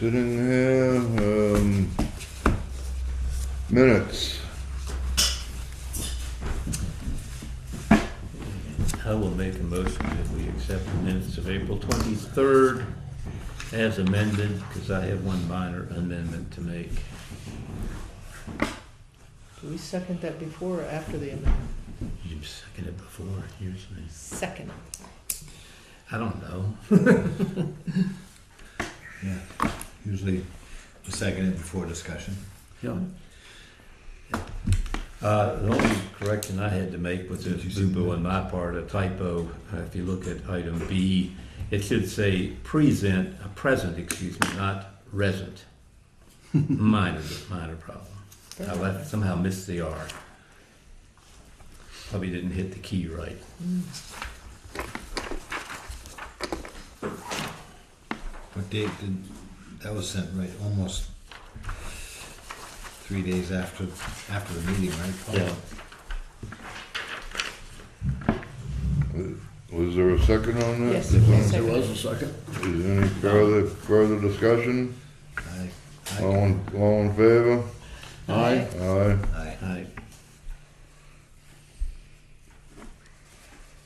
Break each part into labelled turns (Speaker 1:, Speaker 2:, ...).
Speaker 1: sitting here, minutes.
Speaker 2: I will make a motion that we accept the minutes of April 23rd as amended, because I have one minor amendment to make.
Speaker 3: Do we second that before or after the amendment?
Speaker 2: You seconded before, usually.
Speaker 3: Second.
Speaker 2: I don't know.
Speaker 4: Yeah, usually we second it before discussion.
Speaker 2: Yeah. The only correction I had to make was this boo-boo on my part, a typo. If you look at item B, it should say present, not resent. Minor problem. I somehow missed the R. Probably didn't hit the key right.
Speaker 4: What date did, that was sent right, almost 3 days after the meeting, right, Paul?
Speaker 2: Yeah.
Speaker 1: Was there a second on that?
Speaker 3: Yes,
Speaker 1: Is
Speaker 3: there was.
Speaker 1: there-
Speaker 5: There was a second.
Speaker 1: Is there any further discussion?
Speaker 4: I,
Speaker 1: All in favor?
Speaker 5: Aye.
Speaker 1: Aye.
Speaker 2: Aye.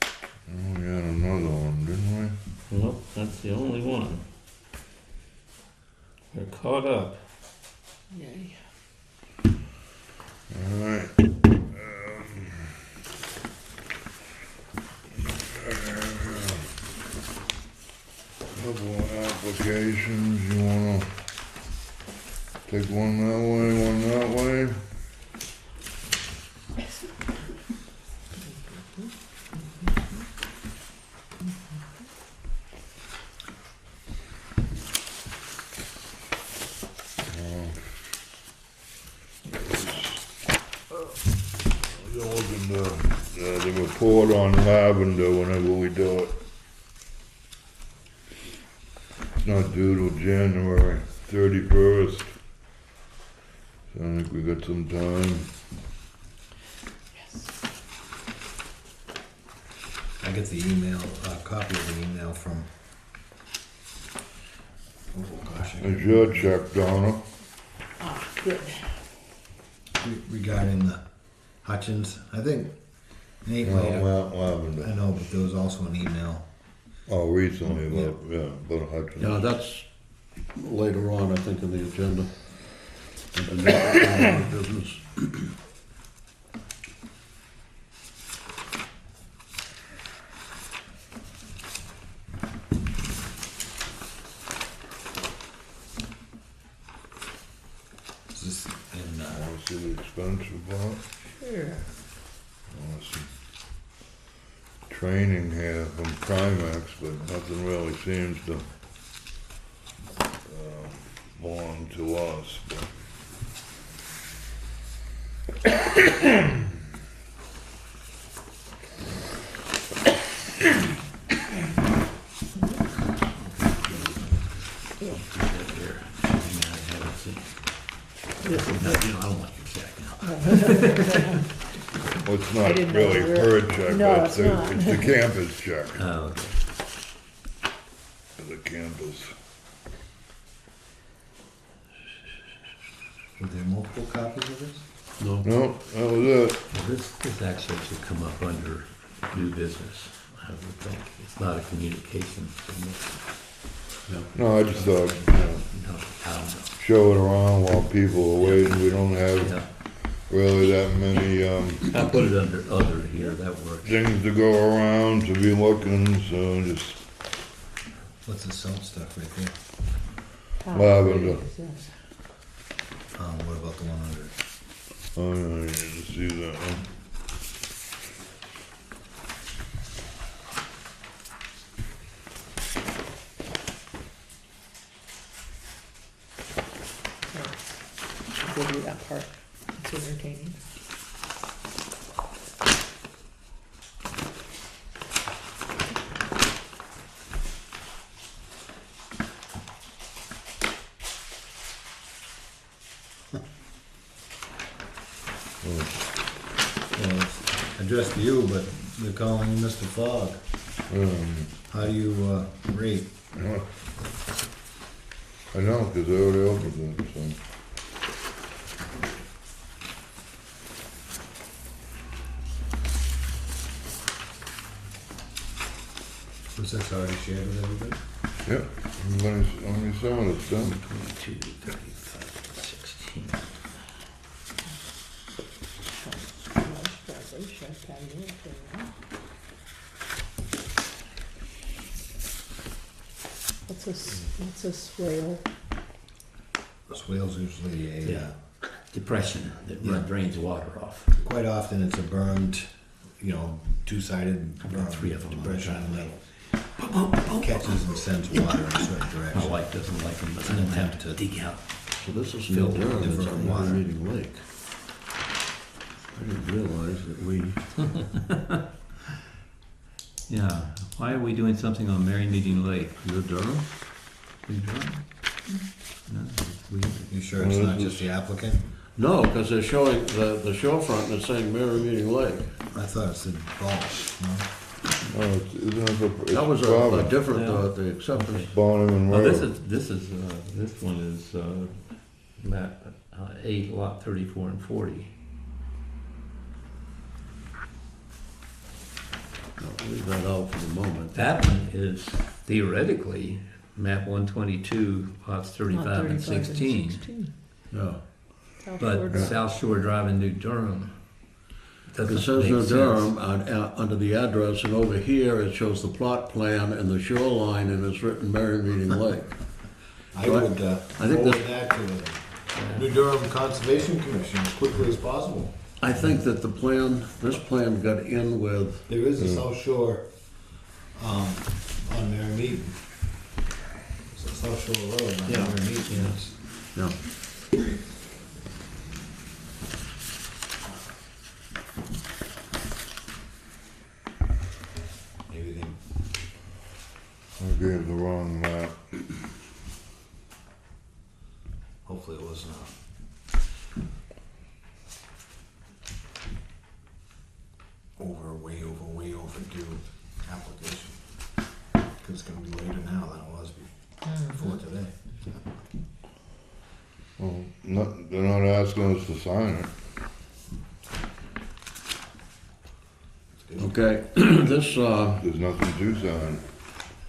Speaker 1: Oh, we had another one, didn't we?
Speaker 2: Nope, that's the only one. We're caught up.
Speaker 3: Yay.
Speaker 1: Alright. Couple of applications, you wanna take one that way, one that way? The report on Lavender whenever we do it. It's not due till January 31st. So I think we got some time.
Speaker 3: Yes.
Speaker 4: I get the email, copy of the email from, oh gosh, I
Speaker 1: It's your check, Donna.
Speaker 3: Ah, good.
Speaker 4: regarding the Hutchins, I think Nate might have, I
Speaker 1: Lavender.
Speaker 4: know, but there was also an email.
Speaker 1: Oh, recently, about Hutchins.
Speaker 5: Yeah, that's later on, I think, in the agenda. And then business.
Speaker 4: Is this in,
Speaker 1: Wanna see the expense report?
Speaker 3: Sure.
Speaker 1: Some training here from Primex, but nothing really seems to belong to us. But
Speaker 2: Here. I don't want your check now.
Speaker 1: well, it's
Speaker 3: I
Speaker 1: not
Speaker 3: didn't know
Speaker 1: really
Speaker 3: where-
Speaker 1: her check,
Speaker 3: No,
Speaker 1: but
Speaker 3: it's not.
Speaker 1: it's the campus check.
Speaker 2: Oh, okay.
Speaker 1: The campus.
Speaker 4: were there multiple copies of this?
Speaker 5: No,
Speaker 1: No, that was it.
Speaker 2: This actually should come up under new business, I would think. It's not a communication.
Speaker 1: No, I just thought,
Speaker 2: No.
Speaker 1: show it around while people are waiting. We don't
Speaker 2: Yeah.
Speaker 1: have really that many
Speaker 2: I put it under other here, that works.
Speaker 1: things to go around to be looking, so just
Speaker 4: What's the salt stuff right there?
Speaker 1: Lavender.
Speaker 3: Yes.
Speaker 4: What about the one under it?
Speaker 1: Oh, yeah, I didn't see that one.
Speaker 3: I'll give you that part. It's entertaining.
Speaker 4: Well, it's addressed to you, but they're calling you Mr. Fogg. How do you rate?
Speaker 1: Well, I know, because I already opened it, so.
Speaker 4: Was this already shared with everybody?
Speaker 1: Yep, only some of it's done.
Speaker 2: 22, 35, 16.
Speaker 3: What's a swale?
Speaker 4: Swale's usually a,
Speaker 2: Yeah. Depression that drains water off.
Speaker 4: quite often it's a burned, two-sided
Speaker 2: I've got 3 of them on the
Speaker 4: depression
Speaker 2: driveway.
Speaker 4: that catches and sends water in a certain
Speaker 2: My
Speaker 4: direction.
Speaker 2: wife doesn't like them, but I don't have to dig out.
Speaker 5: So this is
Speaker 2: Fill
Speaker 5: New Durham, it's
Speaker 4: divert
Speaker 5: on
Speaker 4: water.
Speaker 5: Mary Meeting Lake. I didn't realize that we,
Speaker 2: Yeah, why are we doing something on Mary Meeting Lake?
Speaker 5: New Durham?
Speaker 2: New Durham? No, it's weird.
Speaker 4: You sure it's not just the applicant?
Speaker 5: No, because they're showing the shorefront and it's saying Mary Meeting Lake.
Speaker 4: I thought it said Balch, no?
Speaker 1: Oh, isn't it the,
Speaker 5: That was
Speaker 1: it's
Speaker 5: a
Speaker 1: Robin.
Speaker 5: different,
Speaker 2: Yeah.
Speaker 5: the acceptance.
Speaker 1: Bonham and
Speaker 2: Oh,
Speaker 1: Road.
Speaker 2: this one is, map 8, lot 34 and 40.
Speaker 5: I'll leave that out for the moment.
Speaker 2: That one is theoretically map 122, lots 35 and 16.
Speaker 5: Yeah.
Speaker 2: But South Shore Drive in New Durham
Speaker 5: It
Speaker 2: doesn't
Speaker 5: says
Speaker 2: make
Speaker 5: New
Speaker 2: sense.
Speaker 5: Durham under the address, and over here it shows the plot plan and the shoreline, and it's written Mary Meeting Lake.
Speaker 4: I
Speaker 5: Right.
Speaker 4: would
Speaker 5: I think
Speaker 4: forward
Speaker 5: this-
Speaker 4: that to the New Durham Conservation Commission as quickly as possible.
Speaker 5: I think that this plan got in with,
Speaker 4: There is a South Shore, on Mary Meeting. It's a South Shore Road on
Speaker 5: Yeah.
Speaker 4: Mary Meeting. It's-
Speaker 5: yeah.
Speaker 4: Maybe they,
Speaker 1: I gave the wrong map.
Speaker 4: hopefully it was not. Way overdue application. Because it's gonna be later now than it was before today.
Speaker 1: Well, they're not asking us to sign it.
Speaker 4: It's good.
Speaker 5: Okay, this,
Speaker 1: There's nothing to sign.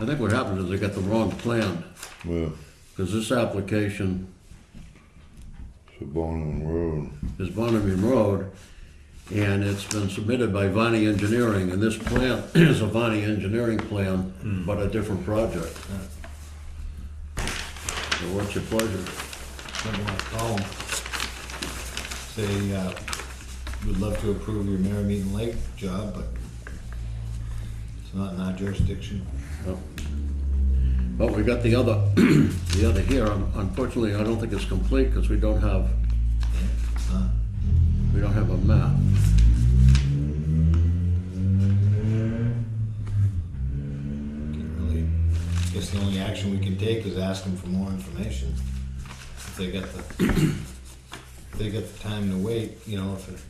Speaker 5: I think what happened is they got the wrong plan,
Speaker 1: Well,
Speaker 5: because this application
Speaker 1: it's a Bonham Road.
Speaker 5: is Bonham Road, and it's been submitted by Vonnie Engineering, and this plan is a Vonnie Engineering plan, but a different project. So what's your pleasure?
Speaker 4: Something like call them. Say, we'd love to approve your Mary Meeting Lake job, but it's not in our jurisdiction.
Speaker 5: No. But we got the other, the other here. Unfortunately, I don't think it's complete because we don't have a map.
Speaker 4: Can't really, I guess the only action we can take is ask them for more information. If they got the, if they got the time to wait, if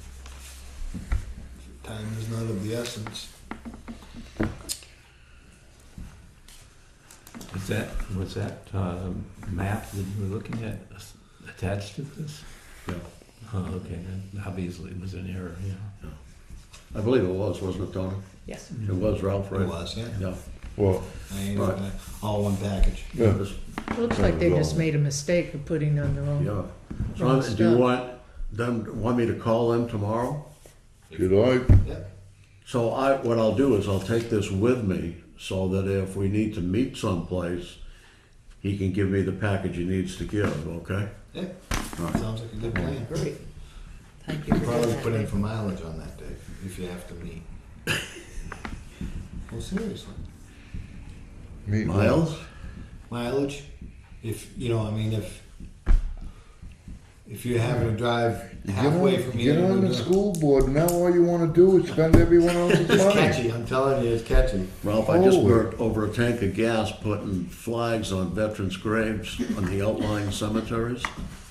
Speaker 4: time is not of the essence.
Speaker 2: Was that map that you were looking at attached to this?
Speaker 5: Yeah.
Speaker 2: Oh, okay, then obviously it was an error, yeah.
Speaker 5: I believe it was, wasn't it, Tony?
Speaker 3: Yes.
Speaker 5: It was Ralph, right?
Speaker 4: It was, yeah.
Speaker 5: Yeah.
Speaker 1: Well,
Speaker 4: I ain't
Speaker 5: Right.
Speaker 4: looking at all one package.
Speaker 1: yeah,
Speaker 5: This-
Speaker 3: Looks like they just made a mistake of putting on the wrong.
Speaker 5: Yeah.
Speaker 3: Wrong
Speaker 5: So, do you
Speaker 3: stuff.
Speaker 5: want me to call them tomorrow?
Speaker 1: if you like,
Speaker 4: Yep.
Speaker 5: So what I'll do is I'll take this with me so that if we need to meet someplace, he can give me the package he needs to give, okay?
Speaker 4: Yep.
Speaker 5: Right.
Speaker 4: Sounds like a good plan.
Speaker 3: Great. Thank you for doing
Speaker 4: Probably
Speaker 3: that.
Speaker 4: put in for mileage on that day, if you have to meet. Well, seriously.
Speaker 1: meet
Speaker 5: Miles?
Speaker 4: Mileage, if you're having to drive halfway from here
Speaker 1: Get
Speaker 4: to
Speaker 1: on
Speaker 4: New
Speaker 1: the
Speaker 4: Durham.
Speaker 1: school board, now all you wanna do is spend everyone else's
Speaker 4: It's
Speaker 1: money.
Speaker 4: catchy, I'm telling you, it's catchy.
Speaker 5: Ralph, I just
Speaker 1: Holy.
Speaker 5: burnt over a tank of gas putting flags on veterans' graves on the outlying cemeteries.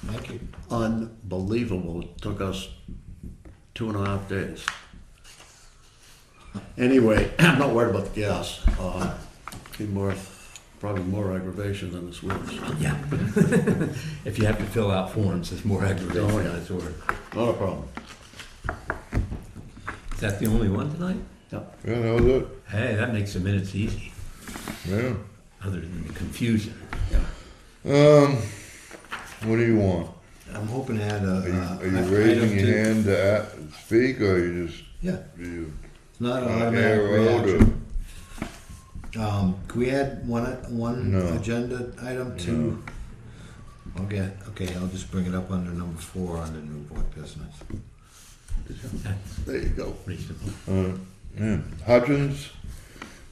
Speaker 4: Thank you.
Speaker 5: Unbelievable. It took us 2.5 days. Anyway, I'm not worried about the gas. Be worth probably more aggravation than it's worth.
Speaker 2: Yeah. If you have to fill out forms, it's more aggravation,
Speaker 5: Oh, yeah.
Speaker 2: I sort of.
Speaker 5: Not a problem.
Speaker 2: Is that the only one tonight?
Speaker 1: Yeah, that was it,
Speaker 2: Hey, that makes the minutes easy,
Speaker 1: yeah.
Speaker 2: other than the confusion.
Speaker 1: What do you want?
Speaker 4: I'm hoping to add a.
Speaker 1: Are you raising your hand to speak, or you just,
Speaker 4: Yeah,
Speaker 1: you
Speaker 4: it's not an
Speaker 1: want to
Speaker 4: automatic
Speaker 1: air out, or?
Speaker 4: reaction. Can we add one
Speaker 1: No.
Speaker 4: agenda item to? Okay, I'll just bring it up under number 4 under new board business.
Speaker 2: That's
Speaker 5: There you go.
Speaker 2: reasonable.
Speaker 1: Yeah. Hutchins,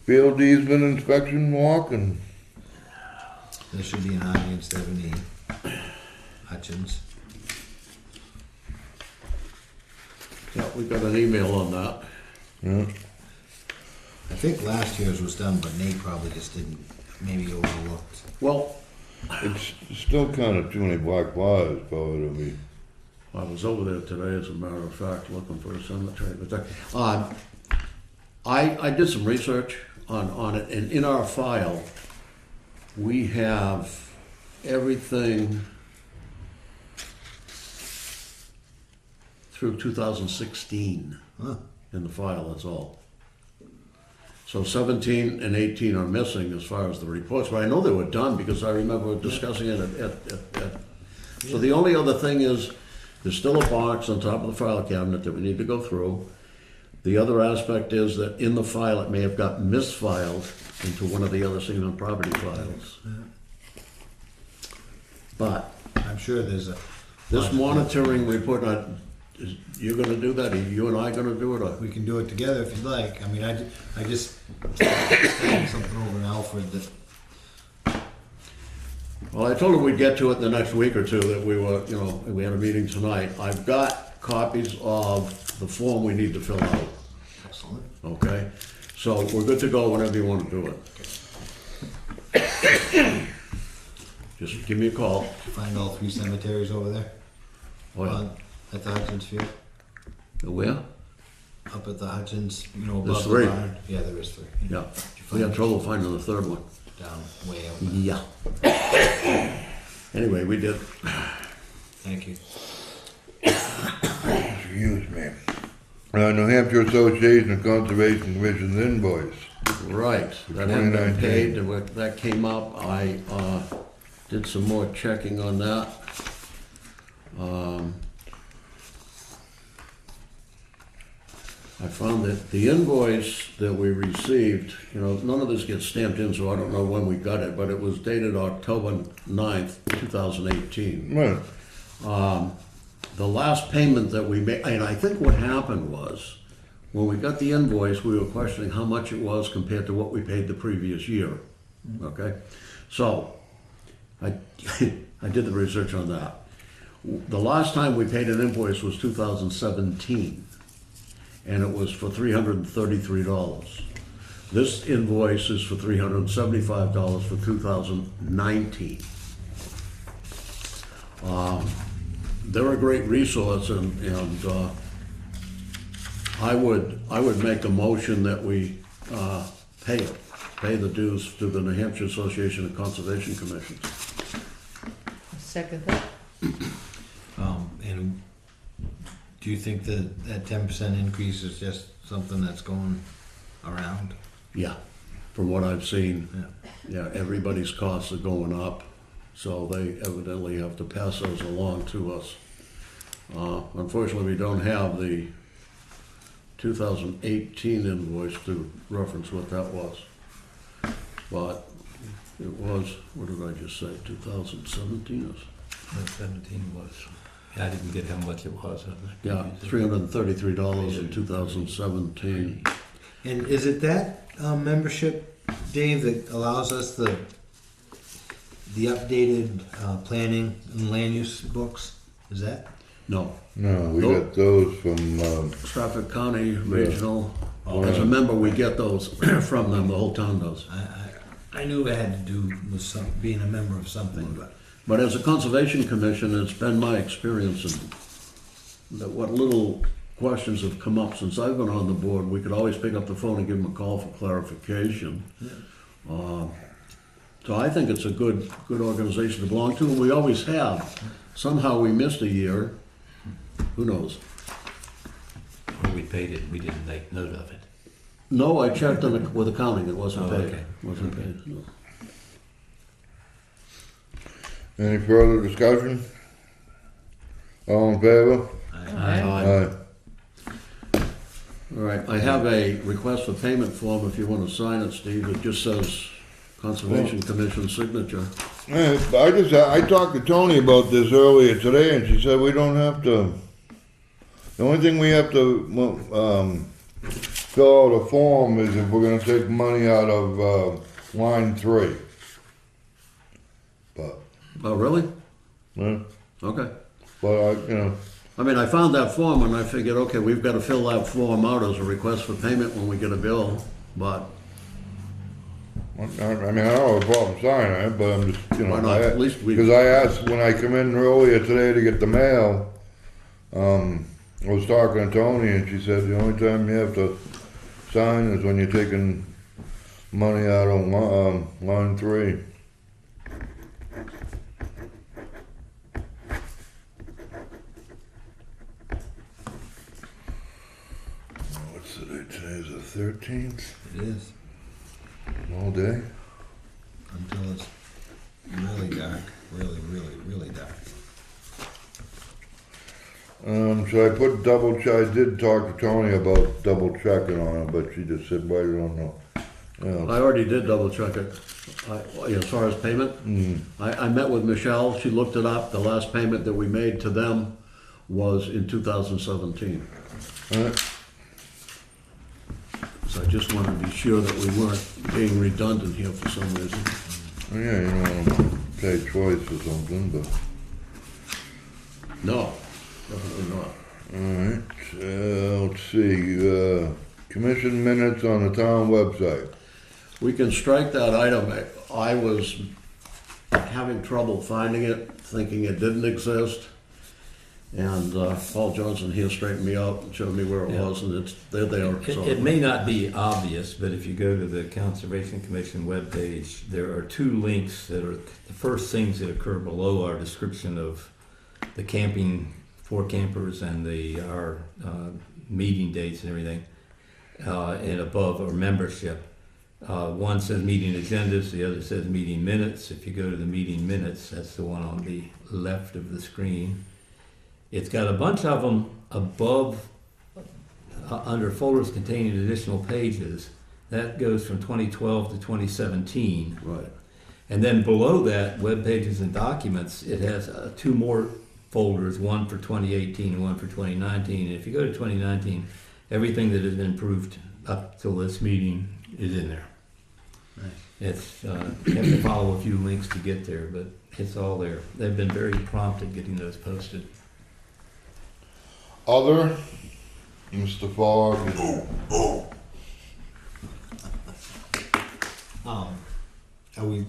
Speaker 1: field easement inspection walk, and
Speaker 4: There should be an I instead of an E. Hutchins.
Speaker 5: Yeah, we got an email on that.
Speaker 1: yeah,
Speaker 4: I think last year's was done, but Nate probably just didn't, maybe overlooked.
Speaker 5: Well,
Speaker 1: it's still kind of too many black flies, probably to be.
Speaker 5: I was over there today, as a matter of fact, looking for a cemetery. But I did some research on it, and in our file, we have everything through 2016
Speaker 4: Huh.
Speaker 5: in the file, that's all. So 17 and 18 are missing as far as the reports, but I know they were done because I remember discussing it so the only other thing is, there's still a box on top of the file cabinet that we need to go through. The other aspect is that in the file, it may have got misfiled into one of the other single property files. But
Speaker 4: I'm sure there's a.
Speaker 5: this monitoring report, you're gonna do that, are you and I gonna do it, or?
Speaker 4: We can do it together if you'd like. I mean, I just had something over in Alfred that.
Speaker 5: Well, I told him we'd get to it in the next week or two, that we were, we had a meeting tonight. I've got copies of the form we need to fill out,
Speaker 4: Excellent.
Speaker 5: okay? So we're good to go whenever you want to do it. Just give me a call.
Speaker 4: Find all 3 cemeteries over there.
Speaker 5: Oh, yeah.
Speaker 4: At the Hutchins field.
Speaker 5: Where?
Speaker 4: Up at the Hutchins, above
Speaker 5: There's
Speaker 4: the
Speaker 5: 3.
Speaker 4: barn. Yeah, there is 3.
Speaker 5: Yeah. We had trouble finding the third one.
Speaker 4: Down way out.
Speaker 5: Yeah. Anyway, we did.
Speaker 4: Thank you.
Speaker 1: Excuse me. New Hampshire Association of Conservation Commission's invoice.
Speaker 5: Right, that hadn't been
Speaker 1: 2019.
Speaker 5: paid, and that came up, I did some more checking on that. I found that the invoice that we received, none of this gets stamped in, so I don't know when we got it, but it was dated October 9th, 2018.
Speaker 1: Right.
Speaker 5: The last payment that we made, and I think what happened was, when we got the invoice, we were questioning how much it was compared to what we paid the previous year, okay? So, I did the research on that. The last time we paid an invoice was 2017, and it was for $333. This invoice is for $375 for 2019. They're a great resource, and I would make a motion that we pay the dues to the New Hampshire Association of Conservation Commissions.
Speaker 3: Second that.
Speaker 4: And do you think that 10% increase is just something that's going around?
Speaker 5: Yeah, from what I've seen,
Speaker 4: Yeah.
Speaker 5: everybody's costs are going up, so they evidently have to pass those along to us. Unfortunately, we don't have the 2018 invoice to reference what that was. But it was, what did I just say, 2017 or?
Speaker 2: 17 was, I didn't get how much it was.
Speaker 5: Yeah, $333 in 2017.
Speaker 4: And is it that membership, Dave, that allows us the updated planning and land use books? Is that?
Speaker 5: No,
Speaker 1: No, we
Speaker 5: Nope.
Speaker 1: got those from,
Speaker 5: Stratford County Regional. As a member, we get those from them, the whole town does.
Speaker 4: I knew it had to do with being a member of something, but.
Speaker 5: But as a conservation commission, it's been my experience that what little questions have come up since I've been on the board, we could always pick up the phone and give them a call for clarification. So I think it's a good organization to belong to, and we always have. Somehow we missed a year, who knows?
Speaker 2: When we paid it, we didn't make note of it.
Speaker 5: No, I checked with accounting, it wasn't
Speaker 2: Oh,
Speaker 5: paid.
Speaker 2: okay.
Speaker 5: Wasn't paid, no.
Speaker 1: Any further discussion? All in favor?
Speaker 2: Aye.
Speaker 5: All right, I have a request for payment form if you want to sign it, Steve. It just says Conservation Commission signature.
Speaker 1: I talked to Tony about this earlier today, and she said we don't have to. The only thing we have to fill out a form is if we're gonna take money out of line 3. But,
Speaker 5: Oh, really?
Speaker 1: uh,
Speaker 5: Okay.
Speaker 1: but
Speaker 5: I mean, I found that form and I figured, okay, we've got to fill that form out as a request for payment when we get a bill, but
Speaker 1: I mean, I don't have a problem signing it, but I'm just,
Speaker 5: Why not? At least we-
Speaker 1: because I asked when I come in earlier today to get the mail, I was talking to Tony and she said the only time you have to sign is when you're taking money out of line 3. What's today? Today's the 13th?
Speaker 4: It is,
Speaker 1: All day?
Speaker 4: until it's really dark, really, really, really dark.
Speaker 1: Should I put double check? I did talk to Tony about double checking on it, but she just said, well, you don't know. Yeah.
Speaker 5: I already did double check it. As far as payment, I met with Michelle, she looked it up. The last payment that we made to them was in 2017. So I just wanted to be sure that we weren't being redundant here for some reason.
Speaker 1: Yeah, you don't want to pay twice or something, but,
Speaker 5: No, definitely not.
Speaker 1: alright, let's see, commission minutes on the town website.
Speaker 5: We can strike that item. I was having trouble finding it, thinking it didn't exist. And Paul Johnson here straightened me out and showed me where it
Speaker 2: Yeah.
Speaker 5: was, and they're there. So.
Speaker 2: It may not be obvious, but if you go to the Conservation Commission webpage, there are 2 links that are the first things that occur below our description of the camping for campers and our meeting dates and everything, and above our membership. One says meeting agendas, the other says meeting minutes. If you go to the meeting minutes, that's the one on the left of the screen. It's got a bunch of them above, under folders containing additional pages. That goes from 2012 to 2017.
Speaker 5: Right.
Speaker 2: And then below that, web pages and documents, it has 2 more folders, one for 2018 and one for 2019. And if you go to 2019, everything that has been approved up till this meeting is in there.
Speaker 5: Nice.
Speaker 2: It's, you have to follow a few links to get there, but it's all there. They've been very prompt at getting those posted.
Speaker 1: Other, Mr. Fogg,
Speaker 4: Are we,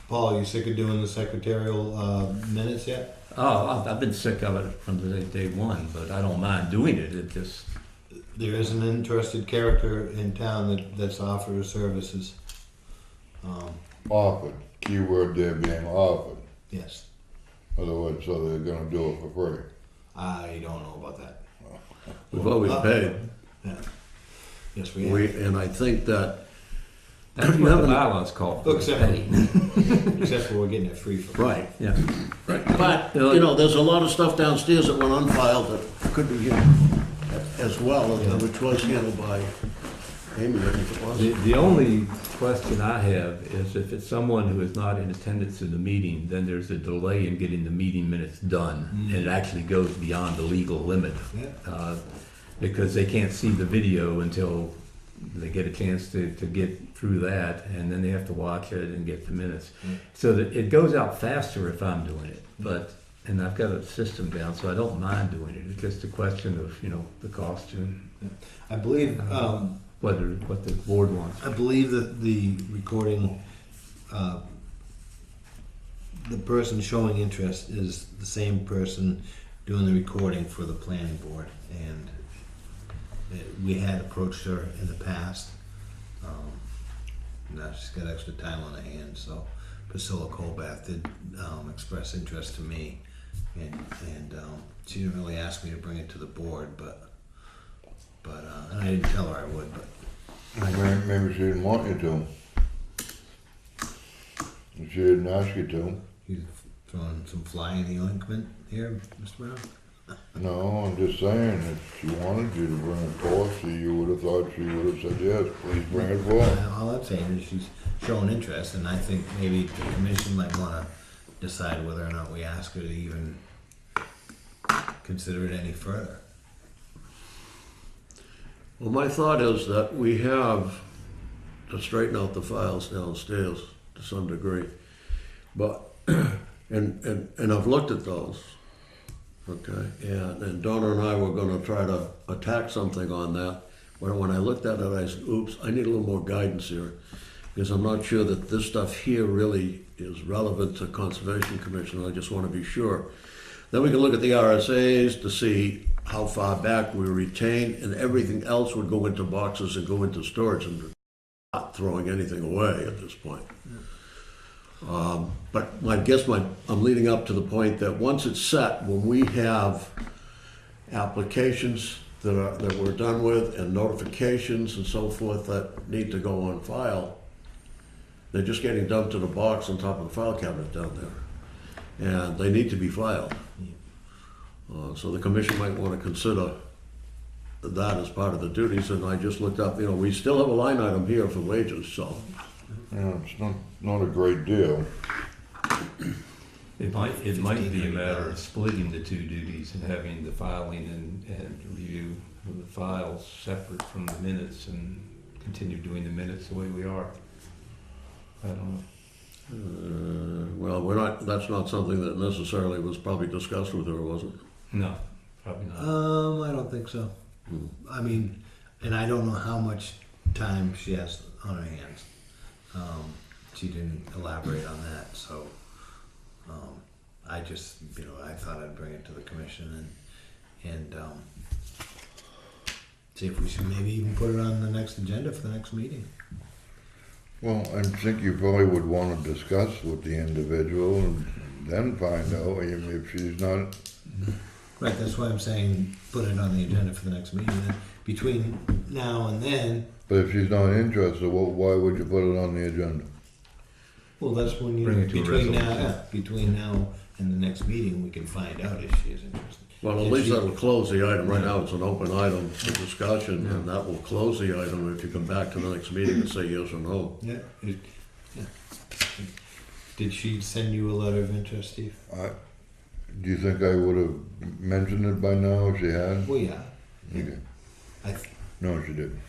Speaker 4: Paul, are you sick of doing the secretarial minutes yet?
Speaker 2: Oh, I've been sick of it from the day one, but I don't mind doing it. It just,
Speaker 4: There is an interested character in town that's offered services.
Speaker 1: offered, keyword there being offered.
Speaker 4: Yes,
Speaker 1: Otherwise, so they're gonna do it for free.
Speaker 4: I don't know about that.
Speaker 5: We've always paid.
Speaker 4: Yeah. Yes, we have.
Speaker 5: And I think that,
Speaker 2: that's
Speaker 5: You
Speaker 2: what the
Speaker 5: haven't-
Speaker 2: bylaws call for.
Speaker 4: Except for we're getting it free for.
Speaker 5: right.
Speaker 2: Yeah.
Speaker 5: But, you know, there's a lot of stuff downstairs that went unfiled that could be here as well, which was handled by Amy, I think it was.
Speaker 2: The only question I have is if it's someone who is not in attendance in the meeting, then there's a delay in getting the meeting minutes done. And it actually goes beyond the legal limit.
Speaker 4: Yeah.
Speaker 2: Because they can't see the video until they get a chance to get through that, and then they have to watch it and get the minutes. So that it goes out faster if I'm doing it, and I've got a system down, so I don't mind doing it. It's just a question of, the cost and
Speaker 4: I believe,
Speaker 2: what the board wants.
Speaker 4: I believe that the recording, the person showing interest is the same person doing the recording for the planning board, and we had approached her in the past. Now she's got extra time on her hands, so Priscilla Colbath did express interest to me, and she didn't really ask me to bring it to the board, but and I didn't tell her I would, but
Speaker 1: Maybe she didn't want you to. She didn't ask you to.
Speaker 4: he's throwing some fly in the ointment here, Mr. Brown.
Speaker 1: No, I'm just saying, if she wanted you to bring it forth, you would have thought she would have said, yes, please bring it forth.
Speaker 4: All I'm saying is she's showing interest, and I think maybe the commission might want to decide whether or not we ask her to even consider it any further.
Speaker 5: Well, my thought is that we have to straighten out the files downstairs to some degree. But, and I've looked at those, okay? And Donna and I were gonna try to attack something on that. When I looked at it, I said, oops, I need a little more guidance here. Because I'm not sure that this stuff here really is relevant to Conservation Commission. I just wanna be sure. Then we can look at the RSAs to see how far back we retain, and everything else would go into boxes and go into storage, and not throwing anything away at this point. But I'm leading up to the point that once it's set, when we have applications that we're done with and notifications and so forth that need to go on file, they're just getting dumped in a box on top of the file cabinet down there, and they need to be filed. So the commission might want to consider that as part of the duties, and I just looked up, we still have a line item here for wages, so.
Speaker 1: Yeah, it's not a great deal.
Speaker 2: It might be a matter of splitting the two duties and having the filing and review of the files separate from the minutes and continue doing the minutes the way we are. I don't know.
Speaker 5: Well, that's not something that necessarily was probably discussed with her, was it?
Speaker 2: No, probably not.
Speaker 4: I don't think so. I mean, and I don't know how much time she has on her hands. She didn't elaborate on that, so I just, I thought I'd bring it to the commission and see if we should maybe even put it on the next agenda for the next meeting.
Speaker 1: Well, I think you probably would want to discuss with the individual and then find out if she's not.
Speaker 4: Right, that's why I'm saying put it on the agenda for the next meeting. And between now and then.
Speaker 1: But if she's not interested, why would you put it on the agenda?
Speaker 4: Well, that's when you
Speaker 2: Bring it to a resolution.
Speaker 4: between now and the next meeting, we can find out if she is interested.
Speaker 5: Well, at least that'll close the item. Right now, it's an open item for discussion, and that will close the item if you come back to the next meeting and say yes or no.
Speaker 4: Yeah. Did she send you a letter of interest, Steve?
Speaker 1: Do you think I would have mentioned it by now if she had?
Speaker 4: Well, yeah.
Speaker 1: Okay. No, she didn't.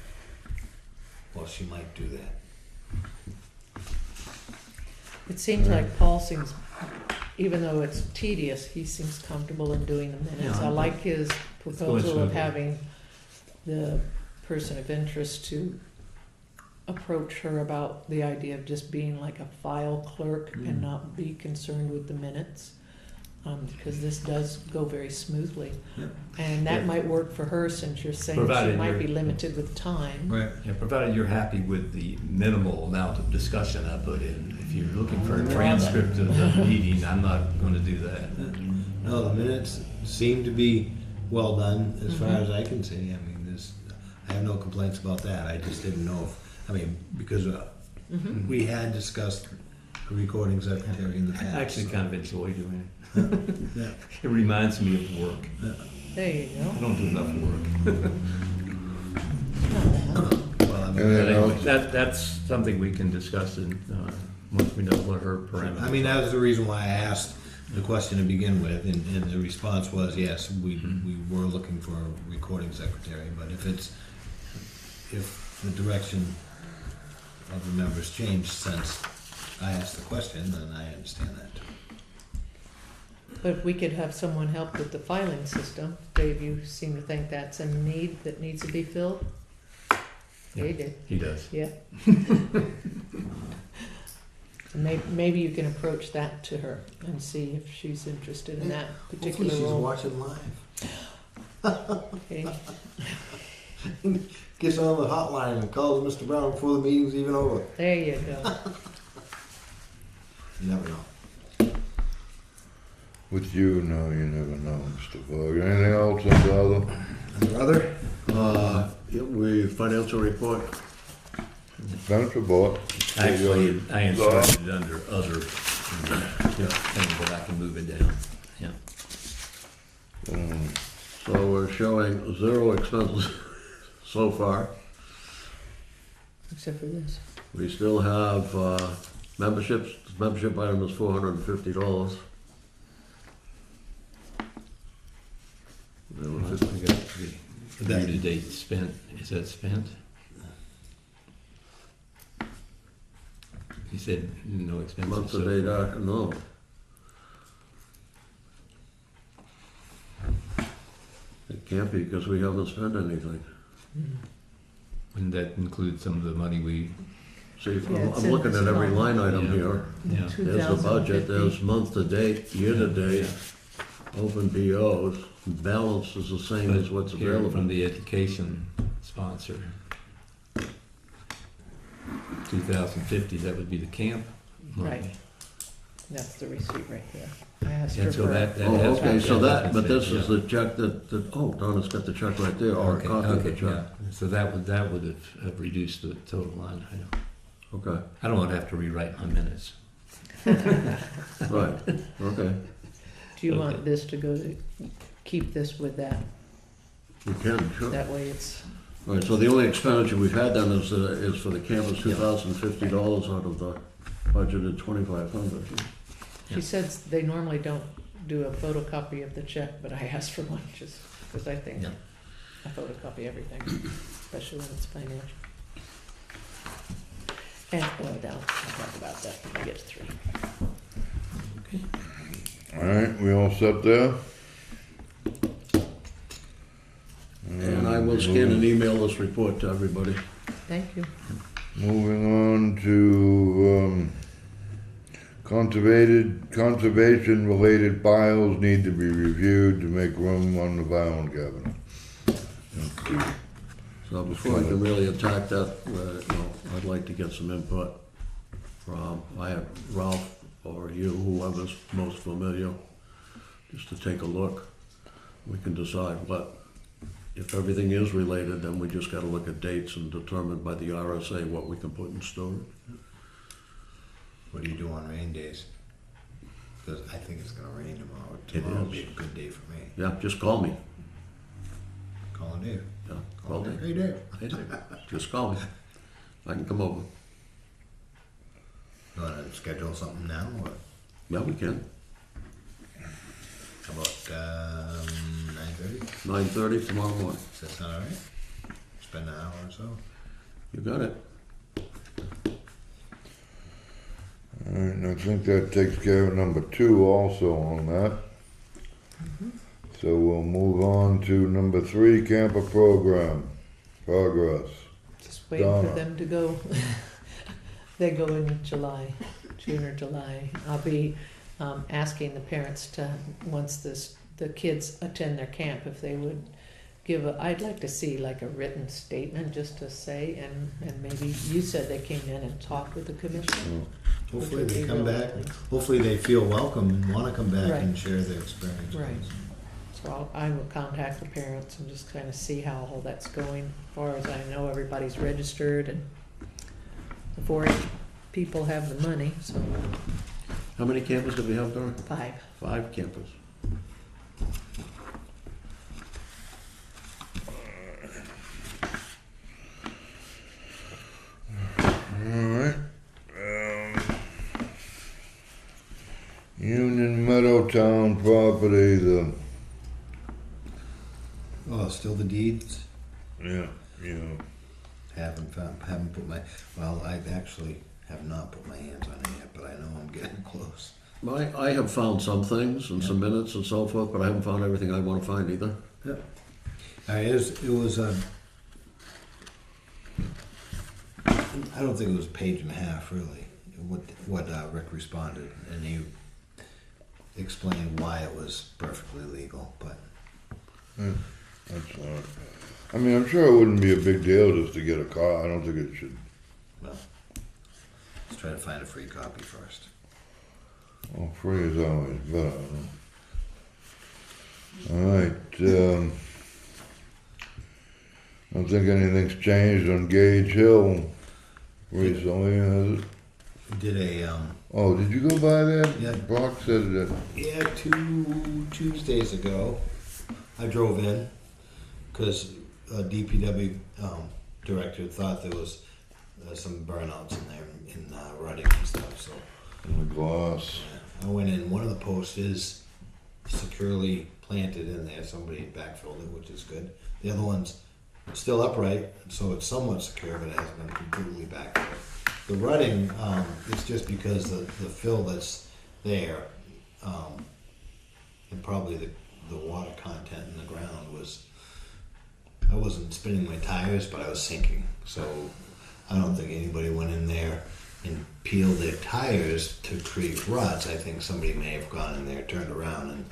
Speaker 4: Well, she might do that.
Speaker 3: It seems like Paul seems, even though it's tedious, he seems comfortable in doing the minutes.
Speaker 2: Yeah,
Speaker 3: I like his
Speaker 2: going
Speaker 3: proposal of
Speaker 2: smoothly.
Speaker 3: having the person of interest to approach her about the idea of just being like a file clerk and not be concerned with the minutes. Because this does go very smoothly.
Speaker 4: Yeah.
Speaker 3: And that
Speaker 2: Yeah.
Speaker 3: might work for her, since you're saying she
Speaker 2: Provided
Speaker 3: might
Speaker 2: you're-
Speaker 3: be limited with time.
Speaker 4: Right.
Speaker 2: Yeah, provided you're happy with the minimal amount of discussion I put in. If you're looking for a transcript of the meeting, I'm not going to do that.
Speaker 4: No, the minutes seem to be well done as far as I can see. I mean, I have no complaints about that. I just didn't know because we had discussed a recording secretary in the past.
Speaker 2: I actually kind of enjoy doing it.
Speaker 4: Yeah.
Speaker 2: It reminds me of work.
Speaker 3: There you
Speaker 2: I
Speaker 3: go.
Speaker 2: don't do enough work.
Speaker 4: Well, I mean,
Speaker 1: And then
Speaker 2: But anyway,
Speaker 1: also,
Speaker 2: that's something we can discuss once we know what her parameters
Speaker 4: I mean, that was the reason why I asked the question to begin with, and the response was yes, we were looking for a recording secretary, but if the direction of the members changed since I asked the question, then I understand that too.
Speaker 3: But if we could have someone help with the filing system, Dave, you seem to think that's a need that needs to be filled? Yeah, you did.
Speaker 2: He does.
Speaker 3: Yeah. Maybe you can approach that to her and see if she's interested in that particular
Speaker 4: Hopefully she's
Speaker 3: role.
Speaker 4: watching live.
Speaker 3: Okay.
Speaker 4: Gets on the hotline and calls Mr. Brown before the meeting's even over.
Speaker 3: There you go.
Speaker 4: You never know.
Speaker 1: With you, no, you never know, Mr. Bug. Anything else on the other?
Speaker 4: Brother?
Speaker 5: Yeah, we, financial report,
Speaker 1: Fence report?
Speaker 2: Actually, I inserted it under other things, but I can move it down, yeah.
Speaker 5: so we're showing 0 expenses so far.
Speaker 3: Except for this.
Speaker 5: We still have memberships. The membership item is $450.
Speaker 2: We got the year-to-date spent, is that spent? You said no expenses.
Speaker 5: Month to
Speaker 2: so
Speaker 5: date,
Speaker 2: far.
Speaker 5: no. It can't be because we haven't spent anything.
Speaker 2: Wouldn't that include some of the money we,
Speaker 5: See,
Speaker 3: Yeah, it's
Speaker 5: I'm
Speaker 3: in
Speaker 5: looking
Speaker 3: this
Speaker 5: at every line item
Speaker 2: Yeah.
Speaker 5: here.
Speaker 2: yeah.
Speaker 5: There's the budget, there's month to date, year to date, open POs. Balance is the same as what's
Speaker 2: But here
Speaker 5: available.
Speaker 2: from the education sponsor. 2,050, that would be the camp money.
Speaker 3: Right. That's the receipt right there. I asked her
Speaker 2: And so
Speaker 3: for.
Speaker 2: that
Speaker 5: Oh,
Speaker 2: has
Speaker 5: okay,
Speaker 2: been-
Speaker 5: so that, but this
Speaker 2: yeah.
Speaker 5: is the check that, oh, Donna's got the check right there, or a
Speaker 2: Okay,
Speaker 5: copy of the
Speaker 2: okay,
Speaker 5: check.
Speaker 2: yeah. So that would have reduced the total line item.
Speaker 5: Okay,
Speaker 2: I don't want to have to rewrite my minutes.
Speaker 5: right, okay.
Speaker 3: Do you
Speaker 2: Okay.
Speaker 3: want this to go to, keep this with that?
Speaker 5: You can, sure.
Speaker 3: That way it's,
Speaker 5: All right, so the only expenditure we've had then is for the campus, $2,050 out of the budgeted 2,500.
Speaker 3: she says they normally don't do a photocopy of the check, but I asked for one just because I think
Speaker 2: Yeah.
Speaker 3: I photocopy everything, especially when it's financial. And, well, down, I'll talk about that when we get to 3.
Speaker 1: All right, we all set there?
Speaker 5: And I will scan and email this report to everybody.
Speaker 3: Thank you.
Speaker 1: Moving on to, conservation-related files need to be reviewed to make room on the filing cabinet.
Speaker 5: So before I can really attack that, I'd like to get some input from Ralph or you, whoever's most familiar, just to take a look. We can decide if everything is related, then we just gotta look at dates and determine by the RSA what we can put in storage.
Speaker 4: What do you do on rain days? Because I think it's gonna rain tomorrow.
Speaker 5: It
Speaker 4: Tomorrow will
Speaker 5: is.
Speaker 4: be a good day for me.
Speaker 5: Yeah, just call me.
Speaker 4: Call Dave.
Speaker 5: Yeah,
Speaker 4: Call
Speaker 5: call
Speaker 4: Dave.
Speaker 5: me.
Speaker 4: Hey, Dave.
Speaker 5: Hey, Dave, just call me. I can come over.
Speaker 4: You wanna schedule something now, or
Speaker 5: Yeah, we can.
Speaker 4: how about 9:30?
Speaker 5: 9:30 tomorrow morning.
Speaker 4: Does that sound all right? Spend an hour or so.
Speaker 5: You got it.
Speaker 1: All right, and I think that takes care of number 2 also on that. So we'll move on to number 3, camper program, progress.
Speaker 3: Just waiting for
Speaker 1: Donna.
Speaker 3: them to go. They go in July, June or July. I'll be asking the parents to, once the kids attend their camp, if they would give I'd like to see like a written statement just to say, and maybe you said they came in and talked with the commission.
Speaker 4: Hopefully
Speaker 3: Which would
Speaker 4: they
Speaker 3: be
Speaker 4: come
Speaker 3: real
Speaker 4: back.
Speaker 3: lovely.
Speaker 4: Hopefully they feel welcome and wanna come back
Speaker 3: Right.
Speaker 4: and share their experience. with
Speaker 3: Right.
Speaker 4: us.
Speaker 3: So I will contact the parents and just kind of see how all that's going. As far as I know, everybody's registered and the 4-H people have the money, so
Speaker 5: How many campers do we have, Dora?
Speaker 3: 5.
Speaker 5: 5 campers.
Speaker 1: Alright. Union Meadowtown property,
Speaker 4: Oh, still the deeds?
Speaker 1: yeah.
Speaker 4: Haven't put my, well, I actually have not put my hands on it yet, but I know I'm getting close.
Speaker 5: I have found some things and some minutes and so forth, but I haven't found everything I want to find either.
Speaker 4: Yep. It was a, I don't think it was a page and a half really, what Rick responded, and he explained why it was perfectly legal, but
Speaker 1: That's all right. I mean, I'm sure it wouldn't be a big deal just to get a car. I don't think it should.
Speaker 4: well, let's try to find a free copy first.
Speaker 1: Well, free is always better. Alright, I don't think anything's changed on Gage Hill recently, has it?
Speaker 4: We did a,
Speaker 1: Oh, did you go by there?
Speaker 4: Yeah.
Speaker 1: Brock said that,
Speaker 4: yeah, 2 Tuesdays ago, I drove in because DPW director thought there was some burnouts in there in rutting and stuff. So
Speaker 1: in the glass.
Speaker 4: I went in. One of the posts is securely planted in there. Somebody backfilled it, which is good. The other one's still upright, so it's somewhat secure, but it hasn't been completely backfilled. The rutting, it's just because the fill that's there, and probably the water content in the ground was, I wasn't spinning my tires, but I was sinking. So I don't think anybody went in there and peeled their tires to create ruts. I think somebody may have gone in there, turned around, and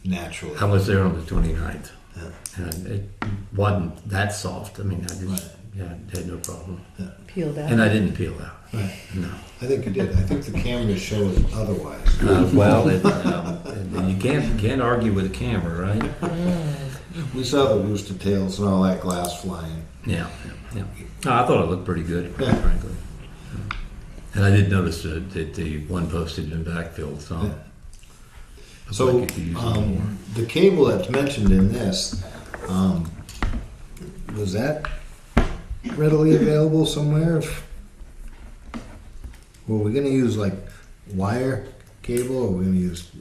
Speaker 4: naturally.
Speaker 2: I was there on the 29th,
Speaker 4: Yeah.
Speaker 2: and it wasn't that soft. I mean, I just
Speaker 4: Right.
Speaker 2: had no problem.
Speaker 3: Peeled out.
Speaker 2: And I didn't peel out.
Speaker 4: Right.
Speaker 2: No.
Speaker 4: I think you did. I think the cameras show it otherwise.
Speaker 2: Well, you can't argue with a camera, right?
Speaker 4: We saw the rooster tails and all that glass flying.
Speaker 2: Yeah. No, I thought it looked pretty good, quite
Speaker 4: Yeah.
Speaker 2: frankly. And I did notice that the one post had been backfilled, so.
Speaker 4: Yeah.
Speaker 2: Looks
Speaker 4: So
Speaker 2: like you could use a little more.
Speaker 4: the cable that's mentioned in this, was that readily available somewhere? Were we going to use like wire cable, or were we going to use?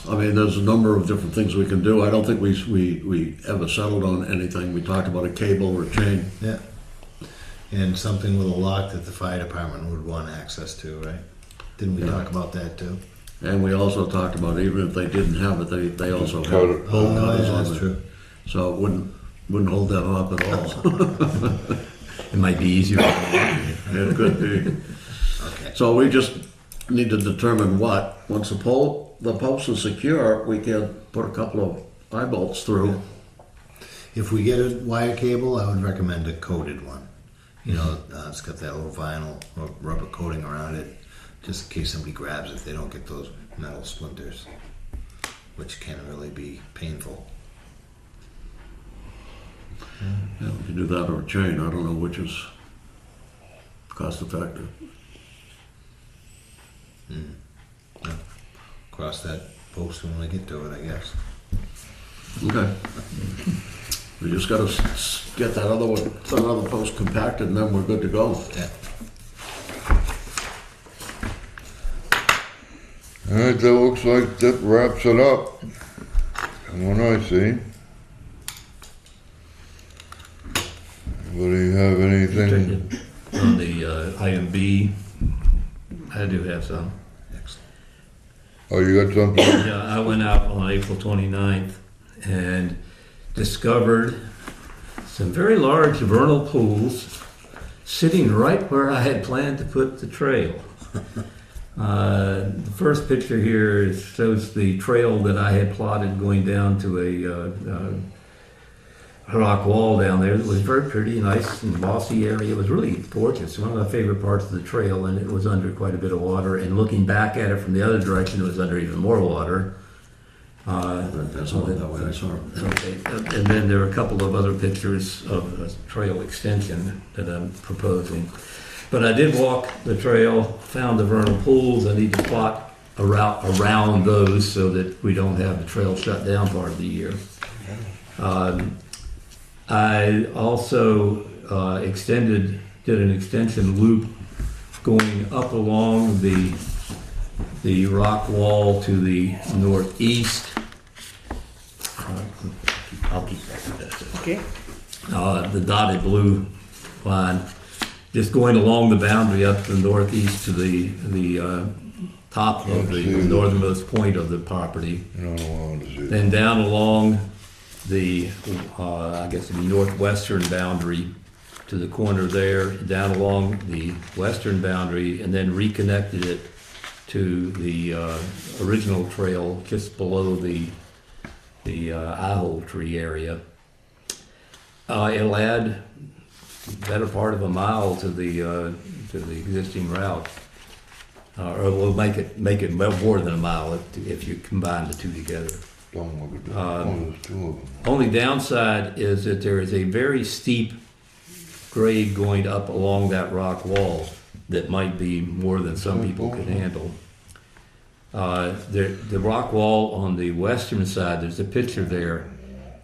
Speaker 5: I mean, there's a number of different things we can do. I don't think we ever settled on anything. We talked about a cable or a chain.
Speaker 4: Yeah. And something with a lock that the fire department would want access to, right? Didn't we
Speaker 5: Yeah.
Speaker 4: talk about that too?
Speaker 5: And we also talked about even if they didn't have it, they also
Speaker 1: Cut
Speaker 5: have
Speaker 1: it.
Speaker 5: bolt
Speaker 4: Oh,
Speaker 5: cutters
Speaker 4: yeah,
Speaker 5: on
Speaker 4: that's
Speaker 5: it.
Speaker 4: true.
Speaker 5: So it wouldn't hold them up at all.
Speaker 2: It might be easier.
Speaker 5: It could be.
Speaker 4: Okay.
Speaker 5: So we just need to determine what. Once the post is secure, we can put a couple of eye bolts through.
Speaker 4: If we get a wire cable, I would recommend a coated one. You know, it's got that little vinyl or rubber coating around it, just in case somebody grabs it, they don't get those metal splinters, which can really be painful.
Speaker 5: Yeah, we can do that or a chain. I don't know which is cost effective.
Speaker 4: Yeah. Cross that post when we get to it, I guess.
Speaker 5: Okay. We just got to get that other post compacted, and then we're good to go.
Speaker 4: Yeah.
Speaker 1: Alright, that looks like that wraps it up. From what I see. Anybody have anything?
Speaker 2: On the item B, I do have some.
Speaker 4: Excellent.
Speaker 1: Oh, you got something?
Speaker 2: Yeah, I went out on April 29th and discovered some very large vernal pools sitting right where I had planned to put the trail. The first picture here shows the trail that I had plotted going down to a rock wall down there. It was very pretty, nice and mossy area. It was really gorgeous. One of my favorite parts of the trail, and it was under quite a bit of water. And looking back at it from the other direction, it was under even more water.
Speaker 5: That's all that way I saw it.
Speaker 2: Okay. And then there are a couple of other pictures of a trail extension that I'm proposing. But I did walk the trail, found the vernal pools. I need to plot a route around those so that we don't have the trail shut down part of the year. I also did an extension loop going up along the rock wall to the northeast. I'll keep that for this.
Speaker 3: Okay.
Speaker 2: The dotted blue line, just going along the boundary up to the northeast to the top of the northernmost point of the property.
Speaker 1: You don't want to see it.
Speaker 2: Then down along the, I guess the northwestern boundary to the corner there, down along the western boundary, and then reconnected it to the original trail just below the eye-hole tree area. It'll add the better part of a mile to the existing route. or we'll make it well more than a mile if you combine the two together.
Speaker 1: Don't look at that. Oh, there's two of them.
Speaker 2: Only downside is that there is a very steep grade going up along that rock wall that might be more than some people could handle. The rock wall on the western side, there's a picture there.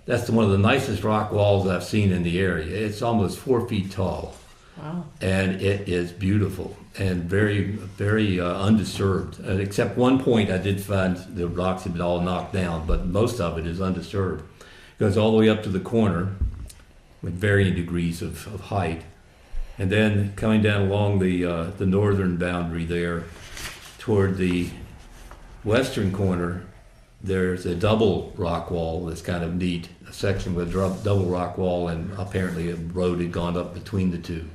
Speaker 2: That's one of the nicest rock walls I've seen in the area. It's almost 4 feet tall.
Speaker 3: Wow.
Speaker 2: And it is beautiful and very, very undisturbed. Except one point I did find the rocks had been all knocked down, but most of it is undisturbed. It goes all the way up to the corner with varying degrees of height. And then coming down along the northern boundary there toward the western corner, there's a double rock wall that's kind of neat, a section with a double rock wall, and apparently a road had gone up between the two,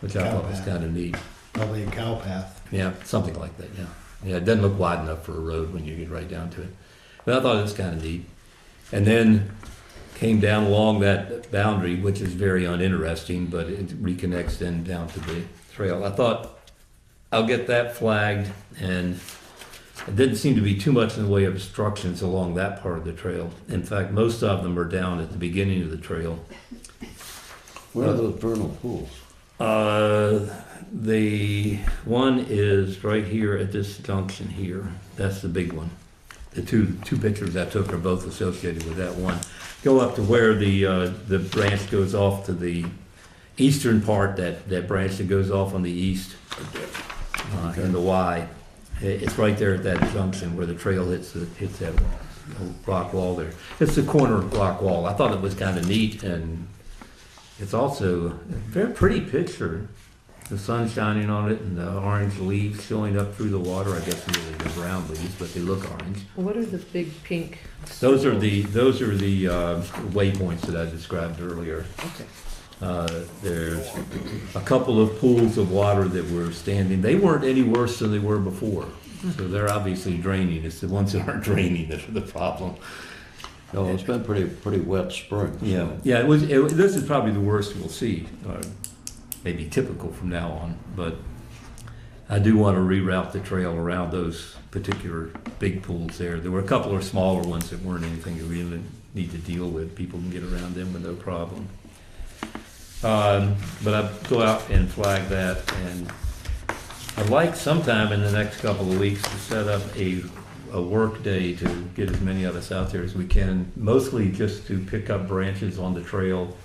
Speaker 2: which I thought was kind of neat.
Speaker 4: Probably a cow path.
Speaker 2: Yeah, something like that, yeah. Yeah, it doesn't look wide enough for a road when you get right down to it. But I thought it was kind of neat. And then came down along that boundary, which is very uninteresting, but it reconnects then down to the trail. I thought, I'll get that flagged, and it didn't seem to be too much in the way of obstructions along that part of the trail. In fact, most of them are down at the beginning of the trail.
Speaker 5: Where are those vernal pools?
Speaker 2: The one is right here at this junction here. That's the big one. The two pictures I took are both associated with that one. Go up to where the branch goes off to the eastern part, that branch that goes off on the east, in the Y. It's right there at that junction where the trail hits that rock wall there. It's the corner rock wall. I thought it was kind of neat, and it's also a very pretty picture. The sun shining on it and the orange leaves showing up through the water. I guess really they're brown leaves, but they look orange.
Speaker 3: What are the big pink?
Speaker 2: Those are the waypoints that I described earlier.
Speaker 3: Okay.
Speaker 2: There's a couple of pools of water that were standing. They weren't any worse than they were before, so they're obviously draining. It's the ones that aren't draining that are the problem.
Speaker 5: No, it's been pretty wet spring. So.
Speaker 2: Yeah. This is probably the worst we'll see. Maybe typical from now on, but I do want to reroute the trail around those particular big pools there. There were a couple of smaller ones that weren't anything that we really need to deal with. People can get around them with no problem. But I'll go out and flag that, and I'd like sometime in the next couple of weeks to set up a work day to get as many of us out there as we can, mostly just to pick up branches on the trail,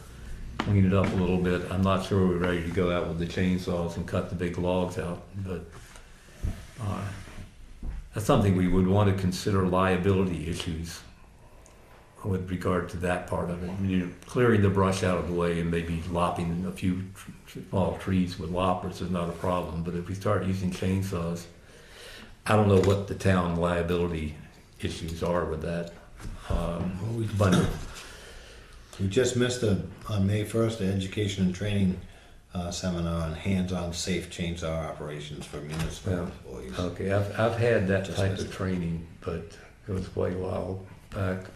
Speaker 2: clean it up a little bit. I'm not sure we're ready to go out with the chainsaws and cut the big logs out, but that's something we would want to consider liability issues with regard to that part of it. Clearing the brush out of the way and maybe lopping a few small trees with loppers is not a problem, but if we start using chainsaws, I don't know what the town liability issues are with that. But
Speaker 4: We just missed on May 1st, an education and training seminar on hands-on safe chainsaw operations for municipal employees.
Speaker 2: Okay, I've had that
Speaker 4: Just
Speaker 2: type
Speaker 4: missed
Speaker 2: of
Speaker 4: it.
Speaker 2: training, but it was quite a while back,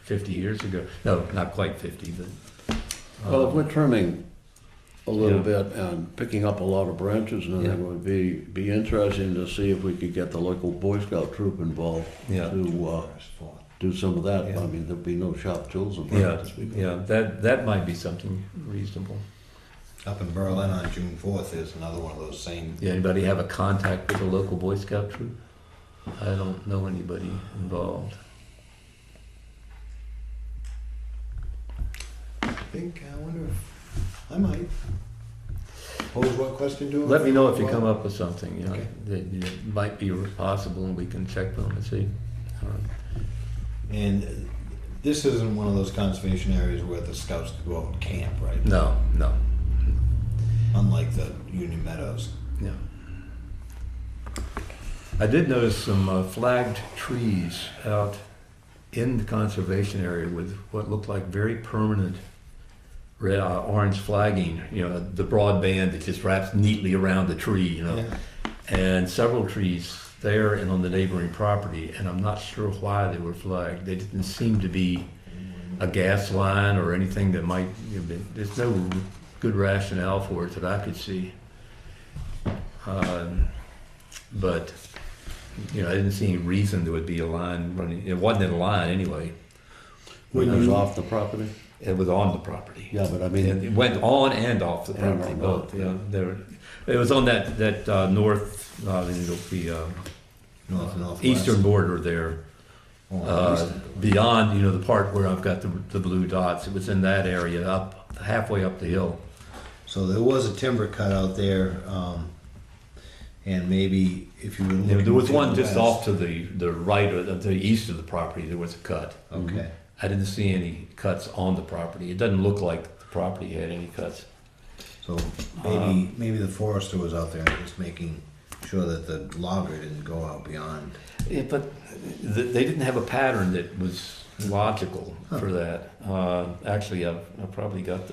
Speaker 2: 50 years ago. No, not quite 50, but.
Speaker 5: Well, if we're trimming a little
Speaker 2: Yeah.
Speaker 5: bit and picking up a lot of branches, then
Speaker 2: Yeah.
Speaker 5: it would be interesting to see if we could get the local Boy Scout troop involved
Speaker 2: Yeah.
Speaker 5: to do some of that.
Speaker 2: Yeah.
Speaker 5: I mean, there'd be no sharp tools
Speaker 2: Yeah,
Speaker 5: involved. to speak of.
Speaker 2: yeah, that might be something reasonable.
Speaker 4: Up in Berlin on June 4th is another one of those same.
Speaker 2: Yeah, anybody have a contact with a local Boy Scout troop? I don't know anybody involved.
Speaker 4: I wonder if I might. Pose what question to him?
Speaker 2: Let me know if you come up with something, you know,
Speaker 4: Okay.
Speaker 2: that might be possible, and we can check them and see.
Speaker 4: And this isn't one of those conservation areas where the scouts could go out and camp, right?
Speaker 2: No,
Speaker 4: Unlike the Union Meadows.
Speaker 2: no. I did notice some flagged trees out in the conservation area with what looked like very permanent red, orange flagging, you know, the broad band that just wraps neatly around the tree, you know.
Speaker 4: Yeah.
Speaker 2: And several trees there and on the neighboring property, and I'm not sure why they were flagged. They didn't seem to be a gas line or anything that might, there's no good rationale for it that I could see. But, you know, I didn't see any reason there would be a line running, it wasn't in a line anyway.
Speaker 5: When it was off the property?
Speaker 2: It was on the property.
Speaker 5: Yeah, but I
Speaker 2: And
Speaker 5: mean,
Speaker 2: it went on and off the
Speaker 5: And
Speaker 2: property,
Speaker 5: on,
Speaker 2: both,
Speaker 5: yeah.
Speaker 2: yeah. There, it was on that north, the
Speaker 4: Northwest.
Speaker 2: eastern border there.
Speaker 4: Oh, eastern.
Speaker 2: Beyond, you know, the part where I've got the blue dots, it was in that area, up, halfway up the hill.
Speaker 4: So there was a timber cut out there, and maybe if you were looking
Speaker 2: There was
Speaker 4: to
Speaker 2: one
Speaker 4: the
Speaker 2: just
Speaker 4: west-
Speaker 2: off to the right, or the east of the property, there was a cut.
Speaker 4: Okay.
Speaker 2: I didn't see any cuts on the property. It doesn't look like the property had any cuts.
Speaker 4: So maybe the forester was out there just making sure that the logger didn't go out beyond.
Speaker 2: Yeah, but they didn't have a pattern that was logical for that. Actually, I probably got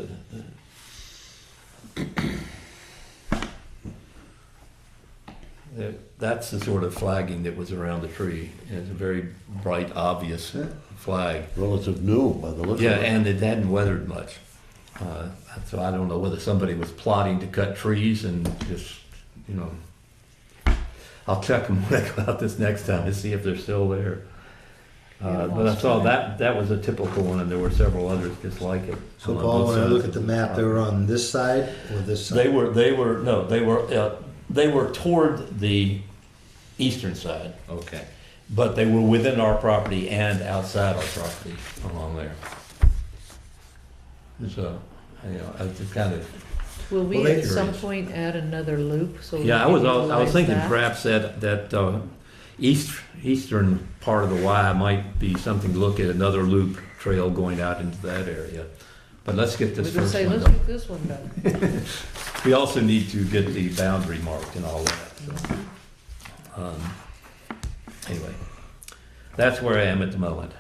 Speaker 2: that's the sort of flagging that was around the tree. It's a very bright, obvious flag.
Speaker 5: relative new by the look of it.
Speaker 2: Yeah, and it hadn't weathered much. So I don't know whether somebody was plotting to cut trees and just, you know, I'll check them when I go out this next time to see if they're still there. But I saw that was a typical one, and there were several others just like it.
Speaker 4: So
Speaker 2: on
Speaker 4: Paul,
Speaker 2: both
Speaker 4: when I
Speaker 2: sides
Speaker 4: look
Speaker 2: of
Speaker 4: at the map, they were on this side or this side?
Speaker 2: They were toward the eastern side,
Speaker 4: Okay.
Speaker 2: but they were within our property and outside our property along there. So, you know, I just kind of.
Speaker 3: Will we
Speaker 4: Well, they-
Speaker 3: at some point add another loop so? we
Speaker 2: Yeah, I
Speaker 3: can
Speaker 2: was
Speaker 3: utilize
Speaker 2: thinking
Speaker 3: that?
Speaker 2: perhaps that eastern part of the Y might be something to look at, another loop trail going out into that area. But let's get
Speaker 3: We're
Speaker 2: this
Speaker 3: gonna
Speaker 2: first
Speaker 3: say,
Speaker 2: one
Speaker 3: let's
Speaker 2: done.
Speaker 3: get this one done.
Speaker 2: We also need to get the boundary marked and all that, so. Anyway, that's where I am at the moment.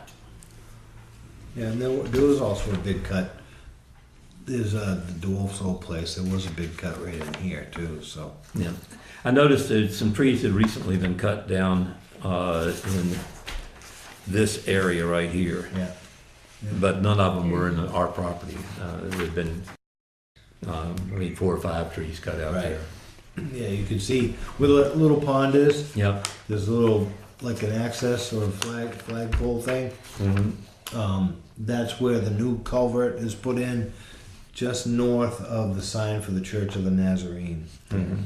Speaker 4: Yeah, and there was also a big cut. There's the Dwarf's old place. There was a big cut right in here too. So
Speaker 2: Yeah, I noticed that some trees had recently been cut down in this area right here,
Speaker 4: yeah,
Speaker 2: but none of them were in our property. There had been, 4 or 5 trees cut out
Speaker 4: Right.
Speaker 2: there.
Speaker 4: yeah. You can see where the little pond is.
Speaker 2: Yep.
Speaker 4: There's a little like an access or flagpole thing.
Speaker 2: Mm-hmm.
Speaker 4: That's where the new culvert is put in, just north of the sign for the Church of the Nazarene.
Speaker 2: Mhm.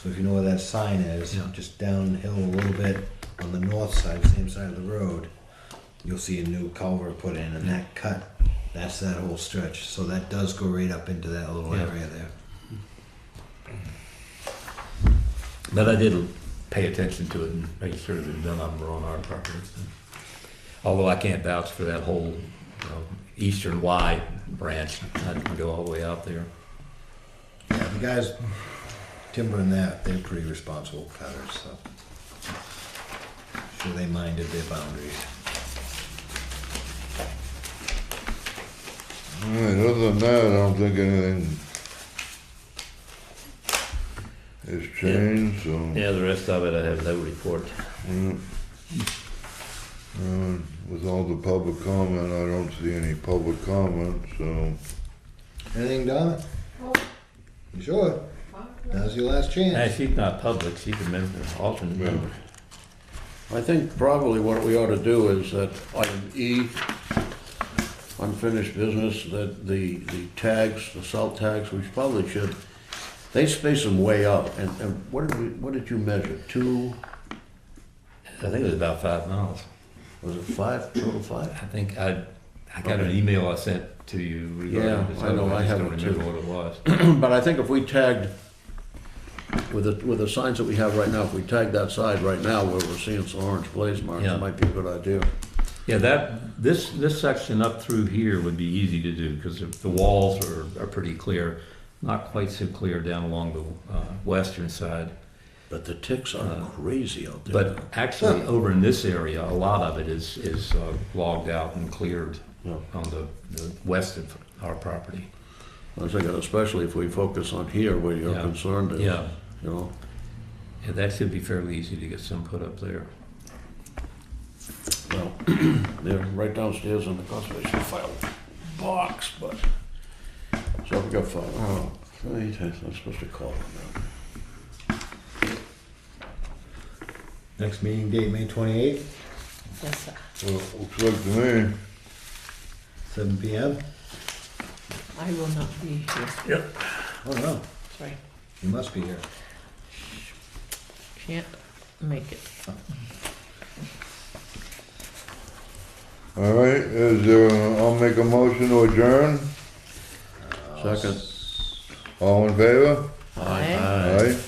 Speaker 4: So if you know where that sign is,
Speaker 2: Yeah.
Speaker 4: just downhill a little bit on the north side, same side of the road, you'll see a new culvert put in, and that cut, that's that whole stretch. So that does go right up into that little
Speaker 2: Yeah.
Speaker 4: area there.
Speaker 2: But I did pay attention to it and make sure that none of them were on our property. Although I can't vouch for that whole, eastern Y branch. I didn't go all the way out there.
Speaker 4: Yeah, the guys timbering that, they're pretty responsible cutters, so. Sure they minded their boundaries.
Speaker 1: All right, other than that, I don't think anything has changed, so.
Speaker 2: Yeah, the rest of it I have no report.
Speaker 1: Yeah. With all the public comment, I don't see any public comment, so.
Speaker 4: Anything, Donna? You sure? Now's your last
Speaker 2: Hey,
Speaker 4: chance.
Speaker 2: she's not public, she's a member, alternate
Speaker 1: Yeah.
Speaker 2: member.
Speaker 5: I think probably what we ought to do is that item E, unfinished business, that the tags, the salt tags, we probably should, they space them way out, and what did you measure? 2,
Speaker 2: I think it was about 5 miles.
Speaker 5: was it 5, total 5?
Speaker 2: I think I got an email I sent to you regarding
Speaker 5: Yeah,
Speaker 2: this.
Speaker 5: I know, I
Speaker 2: just
Speaker 5: have
Speaker 2: don't
Speaker 5: it
Speaker 2: remember
Speaker 5: too.
Speaker 2: what it was.
Speaker 5: But I think if we tagged, with the signs that we have right now, if we tag that side right now where we're seeing some orange blaze marks,
Speaker 2: Yeah.
Speaker 5: it might be a good idea.
Speaker 2: Yeah, this section up through here would be easy to do because the walls are pretty clear. Not quite so clear down along the western side.
Speaker 5: But the ticks are crazy out there.
Speaker 2: But actually, over in this area, a lot of it is logged out and cleared
Speaker 5: Yeah.
Speaker 2: on the west of our property.
Speaker 5: I was thinking, especially if we focus on here where your
Speaker 2: Yeah.
Speaker 5: concern is,
Speaker 2: Yeah,
Speaker 5: you know.
Speaker 2: yeah, that should be fairly easy to get some put up there.
Speaker 5: Well, they're right downstairs in the conservation file box, but, so we got 5, I'm supposed to call them now.
Speaker 4: Next meeting date, May 28th,
Speaker 3: Yes, sir.
Speaker 1: Well, looks like to me.
Speaker 4: 7 p.m.
Speaker 3: I will not be here.
Speaker 4: Oh, no,
Speaker 3: Sorry,
Speaker 4: you must be here.
Speaker 3: can't make it.
Speaker 1: All right, is there, I'll make a motion to adjourn.
Speaker 5: Second.
Speaker 1: All in favor?
Speaker 3: Aye.
Speaker 1: Aye.